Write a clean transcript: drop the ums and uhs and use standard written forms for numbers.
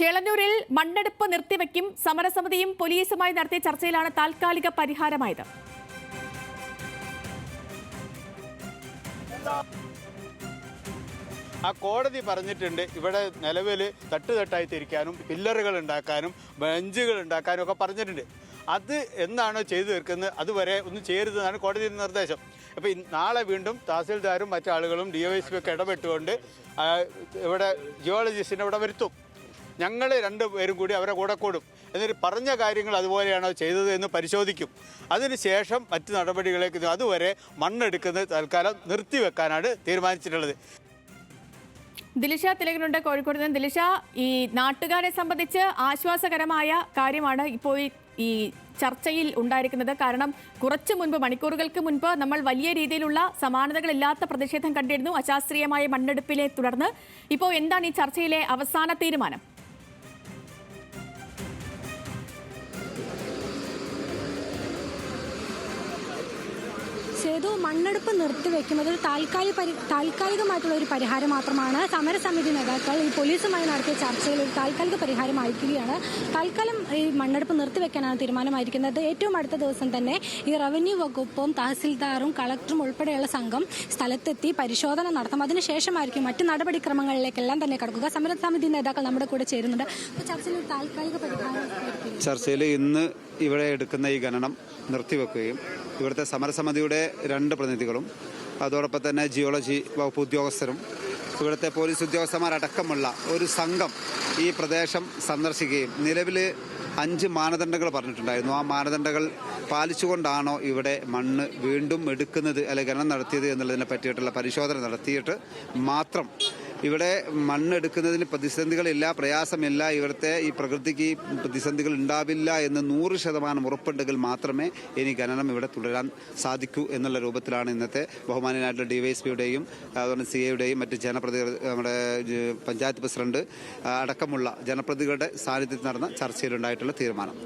ചേളന്നൂരിൽ മണ്ണെടുപ്പ് നിർത്തിവെക്കും. സമരസമിതിയും പോലീസുമായി നടത്തിയ ചർച്ചയിലാണ് താൽക്കാലിക പരിഹാരമായത്. ആ കോടതി പറഞ്ഞിട്ടുണ്ട് ഇവിടെ നിലവിൽ തട്ടുതട്ടായി തിരിക്കാനും പില്ലറുകൾ ഉണ്ടാക്കാനും ബെഞ്ചുകൾ ഉണ്ടാക്കാനും ഒക്കെ പറഞ്ഞിട്ടുണ്ട്. അത് എന്നാണോ ചെയ്തു തീർക്കുന്നത് അതുവരെ ഒന്നും ചെയ്യരുതെന്നാണ് കോടതിയുടെ നിർദ്ദേശം. അപ്പോൾ നാളെ വീണ്ടും തഹസിൽദാരും മറ്റാളുകളും DYSP ഒക്കെ ഇടപെട്ടുകൊണ്ട് ഇവിടെ ജിയോളജിസ്റ്റിനെ ഇവിടെ വരുത്തും. ഞങ്ങൾ രണ്ടുപേരും കൂടി അവരെ കൂടെ കൂടും. എന്നിട്ട് പറഞ്ഞ കാര്യങ്ങൾ അതുപോലെയാണോ ചെയ്തത് എന്ന് പരിശോധിക്കും. അതിനുശേഷം മറ്റ് നടപടികളിലേക്ക് അതുവരെ മണ്ണെടുക്കുന്നത് തൽക്കാലം നിർത്തിവെക്കാനാണ് തീരുമാനിച്ചിട്ടുള്ളത്. ദിലിഷ തിലകനുണ്ട് കോഴിക്കോട് നിന്ന്. ദിലിഷ, ഈ നാട്ടുകാരെ സംബന്ധിച്ച് ആശ്വാസകരമായ കാര്യമാണ് ഇപ്പോൾ ഈ ചർച്ചയിൽ ഉണ്ടായിരിക്കുന്നത്. കാരണം കുറച്ചു മുൻപ്, മണിക്കൂറുകൾക്ക് മുൻപ് നമ്മൾ വലിയ രീതിയിലുള്ള സമാനതകളില്ലാത്ത പ്രതിഷേധം കണ്ടിരുന്നു അശാസ്ത്രീയമായ മണ്ണെടുപ്പിനെ തുടർന്ന്. ഇപ്പോൾ എന്താണ് ഈ ചർച്ചയിലെ അവസാന തീരുമാനം? സേതു, മണ്ണെടുപ്പ് നിർത്തിവെക്കുന്നത് താൽക്കാലികമായിട്ടുള്ള ഒരു പരിഹാരം മാത്രമാണ്. സമരസമിതി നേതാക്കൾ ഈ പോലീസുമായി നടത്തിയ ചർച്ചയിൽ ഒരു താൽക്കാലിക പരിഹാരമായിരിക്കുകയാണ്. തൽക്കാലം ഈ മണ്ണെടുപ്പ് നിർത്തിവെക്കാനാണ് തീരുമാനമായിരിക്കുന്നത്. ഏറ്റവും അടുത്ത ദിവസം തന്നെ ഈ റവന്യൂ വകുപ്പും തഹസിൽദാറും കളക്ടറും ഉൾപ്പെടെയുള്ള സംഘം സ്ഥലത്തെത്തി പരിശോധന നടത്തും. അതിനുശേഷമായിരിക്കും മറ്റ് നടപടിക്രമങ്ങളിലേക്കെല്ലാം തന്നെ കടക്കുക. സമരസമിതി നേതാക്കൾ നമ്മുടെ കൂടെ ചേരുന്നുണ്ട്. ചർച്ചയിൽ ഒരു താൽക്കാലിക പരിഹാരം ചർച്ചയിൽ ഇന്ന് ഇവിടെ എടുക്കുന്ന ഈ ഖനനം നിർത്തിവെക്കുകയും ഇവിടുത്തെ സമരസമിതിയുടെ 2 പ്രതിനിധികളും അതോടൊപ്പം തന്നെ ജിയോളജി വകുപ്പ് ഉദ്യോഗസ്ഥരും ഇവിടുത്തെ പോലീസ് ഉദ്യോഗസ്ഥന്മാരടക്കമുള്ള ഒരു സംഘം ഈ പ്രദേശം സന്ദർശിക്കുകയും നിലവിൽ 5 മാനദണ്ഡങ്ങൾ പറഞ്ഞിട്ടുണ്ടായിരുന്നു. ആ മാനദണ്ഡങ്ങൾ പാലിച്ചുകൊണ്ടാണോ ഇവിടെ മണ്ണ് വീണ്ടും എടുക്കുന്നത് അല്ലെങ്കിൽ ഖനനം നടത്തിയത് എന്നുള്ളതിനെ പറ്റിയിട്ടുള്ള പരിശോധന നടത്തിയിട്ട് മാത്രം ഇവിടെ മണ്ണെടുക്കുന്നതിന് പ്രതിസന്ധികളില്ല, പ്രയാസമില്ല, ഇവിടുത്തെ ഈ പ്രകൃതിക്ക് പ്രതിസന്ധികൾ ഉണ്ടാവില്ല എന്ന് 100% ഉറപ്പുണ്ടെങ്കിൽ മാത്രമേ ഇനി ഖനനം ഇവിടെ തുടരാൻ സാധിക്കൂ എന്നുള്ള രൂപത്തിലാണ് ഇന്നത്തെ ബഹുമാന്യനായിട്ടുള്ള DYSPയുടെയും അതുപോലെ CAയുടെയും മറ്റ് ജനപ്രതിനിധികൾ, നമ്മുടെ പഞ്ചായത്ത് പ്രസിഡന്റ് അടക്കമുള്ള ജനപ്രതിനിധികളുടെ സാന്നിധ്യത്തിൽ നടന്ന ചർച്ചയിലുണ്ടായിട്ടുള്ള തീരുമാനം.